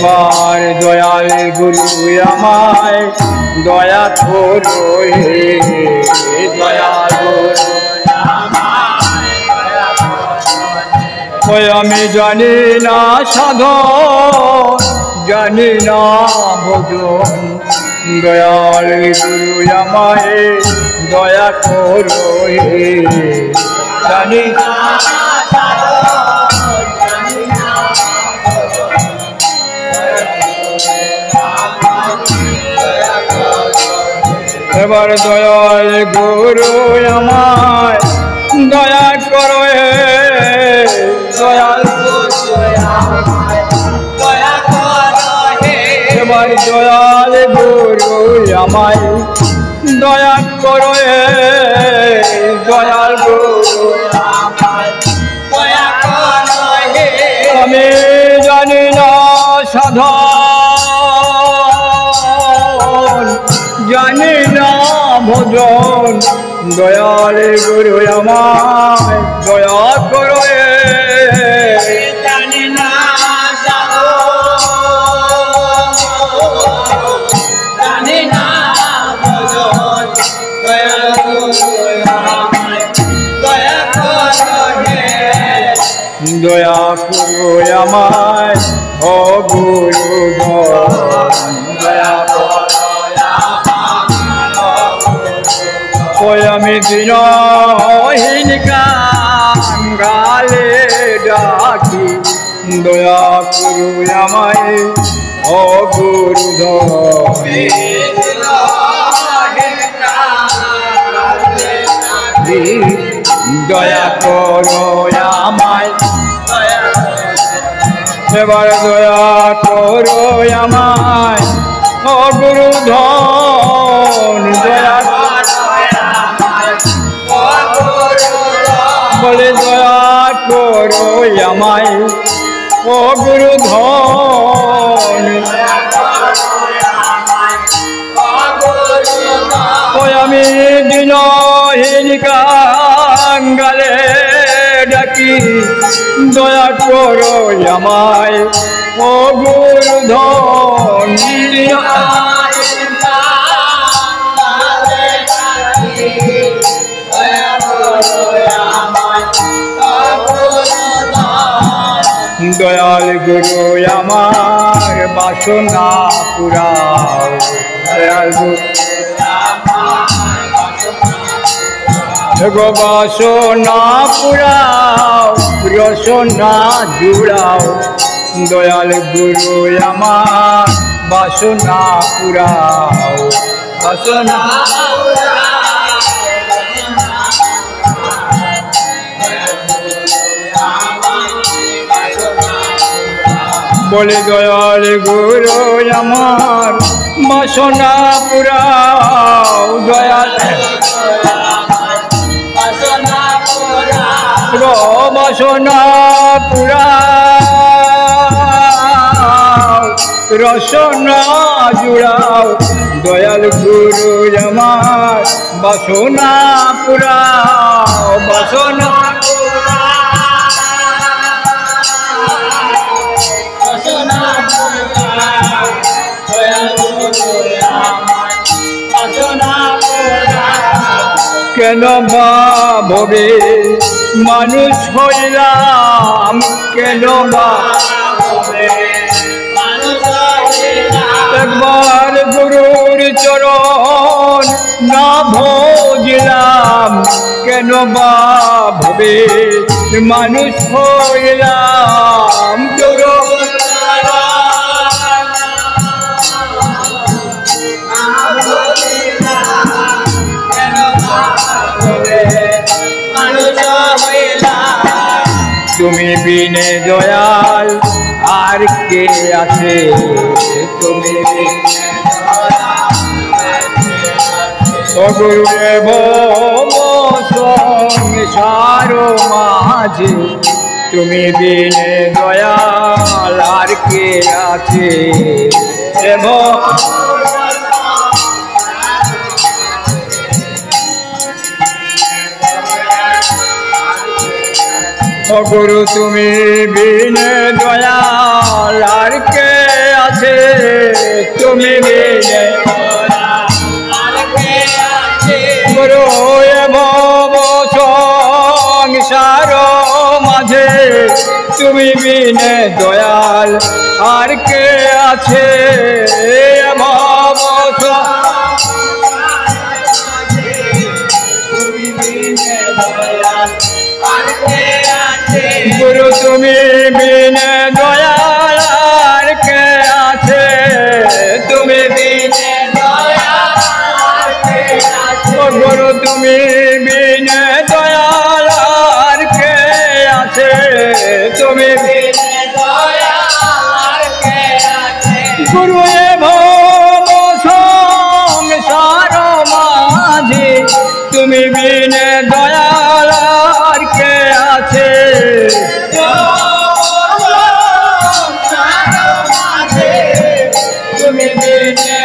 এবার দয়াল গুরু আমায় দয়া করো হে দয়াল গুরু ওই আমি জানি না সাধন জানি না ভজন দয়াল গুরু আমায় দয়া করো হে জানি না এবার দয়াল গুরু আমায় দয়া করো হে দয়াল এবার দয়াল গুরু আমায় দয়া করো হে দয়াল গুরু আমি জানি না সাধন জানি না ভজন দয়াল গুরু আমায় দয়া করো হে জানি না জানি না ভজন দয়াল গুরু আমায় দয়া করো হে দয়া করো আমায় ও গুরু দয়া ওই আমি দিনহীন কাঙ্গালে ডাকি দয়া করো আমায় ও গুরু দয়া করো আমায় এবার দয়া করো আমায় ও গুরু ধন দয়া বলে দয়া করো আমায় ও গুরু ধন ওই আমি দিনহীন কাঙ্গালে ডাকি দয়া করো আমায় ও গুরু ধন দয়াল গুরু আমার বাসনা পুরাও দয়াল গুরু গো বাসনা পুরাও রসনা জুড়াও দয়াল গুরু আমার বাসনা পুরাও বাসনা বলে দয়াল গুরু আমার বাসনা পুরাও দয়াল বাসনা পুরাও রসনা জুড়াও দয়াল গুরু আমার বাসনা পুরাও বাসনা কেন ভাবে মানুষ হইলাম কেন একবার গুরুর চরণ না ভজলাম কেন ভাবে মানুষ হইলাম তুমি বিনে দয়াল আর কে আছে তুমি গুরুদেব সংসার মাঝে তুমি বিনে দয়াল আর কে আছে ও গুরু তুমি বিনে দয়াল আর কে আছে, তুমি বিনে গুরু এ ভব সংসার মাঝে তুমি বিনে দয়াল আর কে আছে, ভব গুরু তুমি বিনে দয়াল আর কে আছে, তুমি বিনে গুরু তুমি বিনে দয়াল আর কে আছে, তুমি গুরু এ ভব সংসার মাঝে তুমি বিনে দয়াল আর কে আছে, তুমি বিনে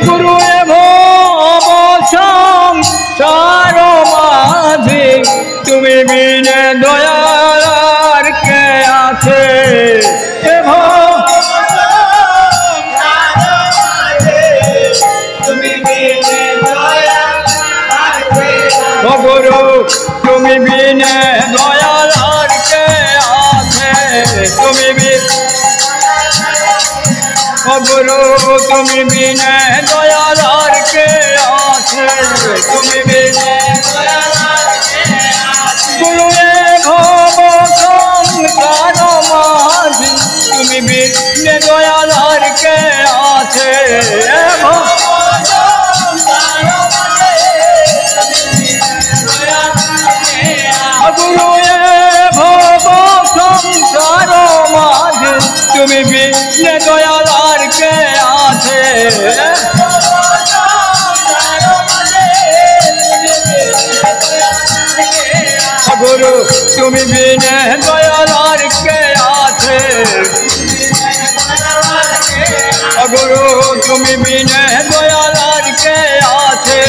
গুরু এ ভব সংসার মাঝে তুমি বিনে দয়াল আর কে আছে, এ গুরু তুমি বিনে দয়াল আর কে আছে, তুমি গুরু তুমি বিনে দয়াল আর কে আছে, তুমি বিনে গুরু এ ভব সংসার মাঝে তুমি বিনে দয়াল আর কে আছে, গুরু এ ভব সংসার মাঝে তুমি বিনে দয়াল আর কে আছে, গুরু তুমি বিনে দয়াল আর কে আছে, গুরু তুমি বিনে দয়াল আর কে আছে।